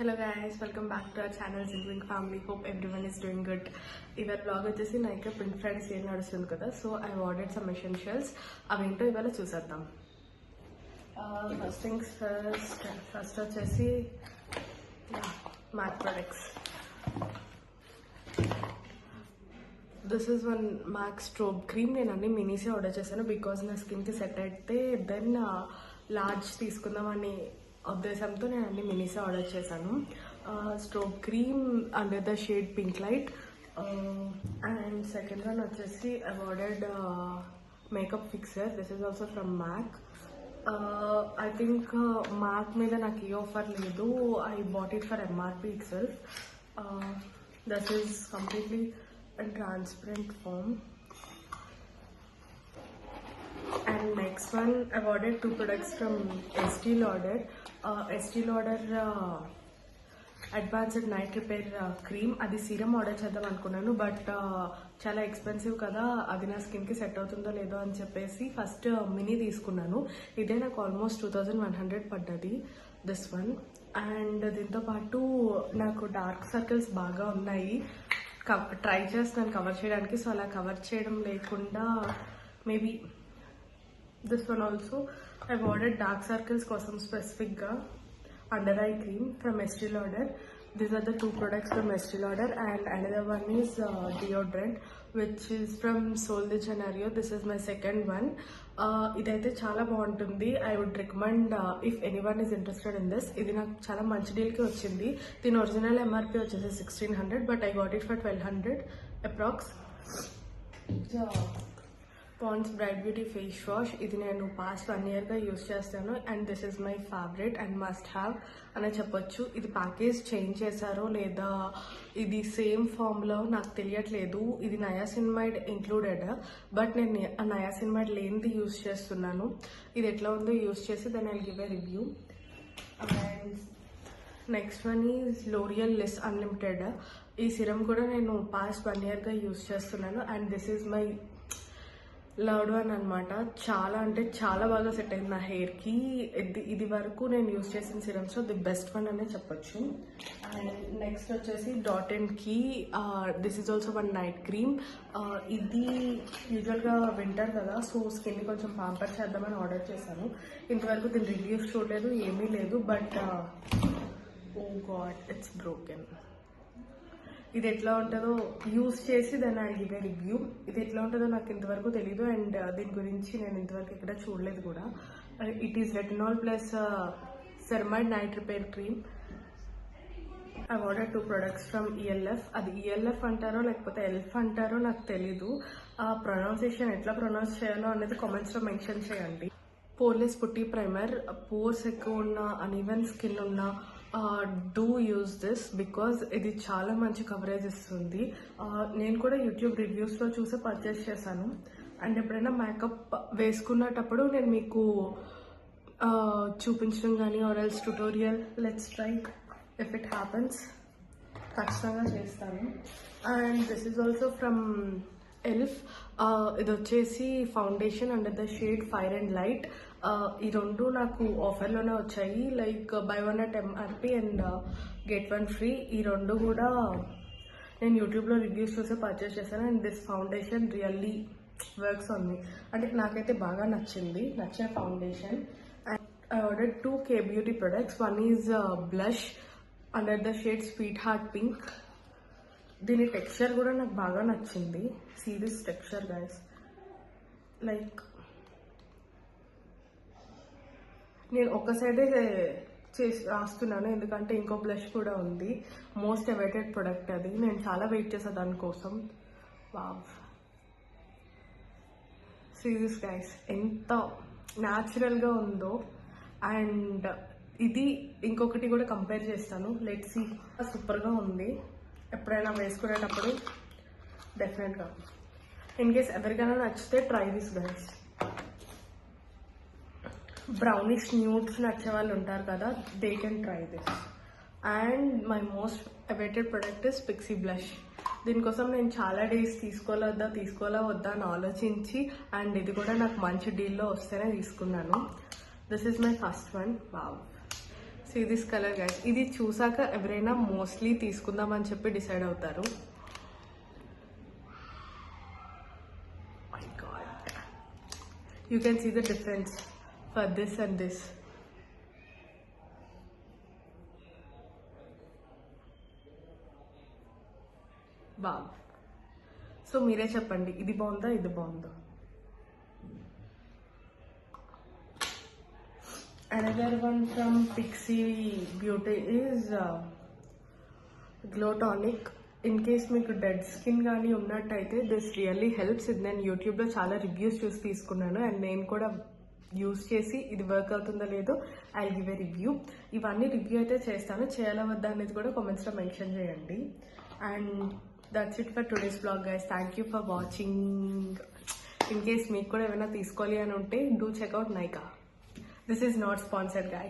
Hello guys, welcome back to our channel Zinwing Family. Hope everyone is doing good. Ivar vlog వచ్చేసి Nykaa Print Friday sale నడుస్తుంది కదా, so I ordered some essentials. అవేంటో ఇవాళ చూసేద్దాం. First things first వచ్చేసి MAC products. This is one MAC strobe cream. నేను అన్ని మినీసే ఆర్డర్ చేశాను బికాజ్ నా స్కిన్కి సెట్ అయితే దెన్ లార్జ్ తీసుకుందామని ఉద్దేశంతో నేను అన్ని మినీసే ఆర్డర్ చేశాను. Strobe cream under the shade pink light. And second one వచ్చేసి I ordered makeup fixer. This is also from MAC. I think MAC మీద నాకు ఏ ఆఫర్ లేదు. I bought it for MRP itself. This is completely in transparent form. And next one, I've ordered 2 products from Estee Lauder. Estee Lauder advanced night repair cream. అది serum order చేద్దాం అనుకున్నాను, but చాలా expensive కదా, అది నా స్కిన్కి set అవుతుందో లేదో అని చెప్పేసి ఫస్ట్ మినీ తీసుకున్నాను. ఇదే నాకు ఆల్మోస్ట్ 2100 పడ్డది, దిస్ వన్. అండ్ దీంతో పాటు నాకు డార్క్ సర్కిల్స్ బాగా ఉన్నాయి, ట్రై చేస్తాను కవర్ చేయడానికి. సో అలా కవర్ చేయడం లేకుండా maybe this one also I ordered dark circles కోసం స్పెసిఫిక్గా under ice cream from Estee Lauder. These are the 2 products from Estee Lauder, and another one is deodorant which is from Sol de Janeiro. This is my second one. ఇదైతే చాలా బాగుంటుంది. I would recommend if anyone is interested in this. ఇది నాకు చాలా మంచి డీల్కి వచ్చింది. దీని original MRP వచ్చేసి 1600, but I got it for 1200 approx. Pond's bright beauty face wash. ఇది నేను పాస్ట్ 1 yearగా యూజ్ చేస్తాను, and this is my favourite and must have అని చెప్పొచ్చు. ఇది ప్యాకేజ్ చేంజ్ చేశారో లేదా ఇది సేమ్ ఫామ్లో నాకు తెలియట్లేదు. ఇది నయాసిన్మైడ్ ఇంక్లూడెడ్, బట్ నేను నయాసిన్మైడ్ లేనిది యూజ్ చేస్తున్నాను. ఇది ఎట్లా ఉందో యూజ్ చేసి దాన్ని I give a review. And next one is L'Oreal less unlimited. ఈ సిరం కూడా నేను పాస్ట్ 1 yearగా యూజ్ చేస్తున్నాను, and this is my loved one అనమాట. చాలా అంటే చాలా బాగా సెట్ అయింది నా హెయిర్కి. ఇది వరకు నేను యూజ్ చేసిన సిరమ్స్లో ది బెస్ట్ వన్ అనే చెప్పొచ్చు. అండ్ నెక్స్ట్ వచ్చేసి dot and key. This is also one night cream. ఇది యూజువల్గా వింటర్ కదా, సో స్కిన్ని కొంచెం పాంపర్ చేద్దామని ఆర్డర్ చేశాను. ఇంతవరకు దీని రివ్యూస్ చూడలేదు, ఏమీ లేదు, but oh god it's broken. ఇది ఎట్లా ఉంటుందో యూజ్ చేసి దాన్ని ఐ గివ్ ఎ రివ్యూ. ఇది ఎట్లా ఉంటుందో నాకు ఇంతవరకు తెలీదు, అండ్ దీని గురించి నేను ఇంతవరకు ఎక్కడ చూడలేదు కూడా. It is retinol plus ceramide night repair cream. I order 2 products from ELF. అది ELF అంటారో లేకపోతే ఎల్ఫ్ అంటారో నాకు తెలీదు. ఆ ప్రొనౌన్సియేషన్ ఎట్లా ప్రొనౌన్స్ చేయాలో అనేది కామెంట్స్లో మెన్షన్ చేయండి. పోర్లెస్ పుట్టి ప్రైమర్. పోర్స్ ఎక్కువ ఉన్న అన్ఈవెన్ స్కిన్ ఉన్న డూ యూజ్ దిస్ బికాజ్ ఇది చాలా మంచి కవరేజ్ ఇస్తుంది. నేను కూడా యూట్యూబ్ రివ్యూస్లో చూసి పర్చేస్ చేశాను, అండ్ ఎప్పుడైనా మేకప్ వేసుకున్నప్పుడు నేను మీకు చూపించడం కానీ or else tutorial let's try if it happens ఖచ్చితంగా చేస్తాను. And this is also from elf. ఇది వచ్చేసి foundation under the shade fire and light. ఈ 2 నాకు ఆఫర్లోనే వచ్చాయి, like buy 1 at MRP and get 1 free. ఈ 2 కూడా నేను యూట్యూబ్లో రివ్యూస్ చూసి పర్చేస్ చేశాను, and this foundation really works on me. అంటే నాకైతే బాగా నచ్చిన foundation. And I ordered 2 K beauty products. One is blush under the shade sweetheart pink. దీని టెక్స్చర్ కూడా నాకు బాగా నచ్చింది. See this texture guys, like నేను ఒక సైడే చేసి రాస్తున్నాను ఎందుకంటే ఇంకో బ్లష్ కూడా ఉంది. మోస్ట్ అవైటెడ్ ప్రొడక్ట్ అది. నేను చాలా వెయిట్ చేసాను దానికోసం. వావ్, సీ దిస్ గైస్, ఎంత న్యాచురల్గా ఉందో. అండ్ ఇది ఇంకొకటి కూడా కంపేర్ చేస్తాను, లెట్స్ సీ. సూపర్గా ఉంది. ఎప్పుడైనా వేసుకునేటప్పుడు డెఫినెట్గా ఇన్ కేస్ ఎవరికైనా నచ్చితే try this guys. Brownish nudes నచ్చే వాళ్ళు ఉంటారు కదా, they can try this. And my most awaited product is Pixie blush. దీనికోసం నేను చాలా డేస్ తీసుకోవాలా వద్దా అని ఆలోచించి, అండ్ ఇది కూడా నాకు మంచి డీల్లో వస్తేనే తీసుకున్నాను. This is my first one. Wow, see this colour guys. ఇది చూసాక ఎవరైనా మోస్ట్లీ తీసుకుందామని చెప్పి డిసైడ్ అవుతారు. My god, you can see the difference for this and this. Wow. So మీరే చెప్పండి, ఇది బాగుందా ఇది బాగుందా? Another one from Pixie Beauty is Glow Tonic. In case మీకు డెడ్ స్కిన్ కానీ ఉన్నట్టయితే దిస్ రియల్లీ హెల్ప్స్. ఇది నేను యూట్యూబ్లో చాలా రివ్యూస్ చూసి తీసుకున్నాను అండ్ నేను కూడా యూస్ చేసి ఇది వర్క్ అవుతుందో లేదో ఐ గివ్ ఎ రివ్యూ. ఇవన్నీ రివ్యూ అయితే చేస్తాను, చేయాలా వద్దా అనేది కూడా కామెంట్స్లో మెన్షన్ చేయండి. And that's it for today's blog guys. Thank you for watching. In case మీకు కూడా ఏమైనా తీసుకోవాలి అని ఉంటే do checkout Nykaa. This is not sponsored, guys.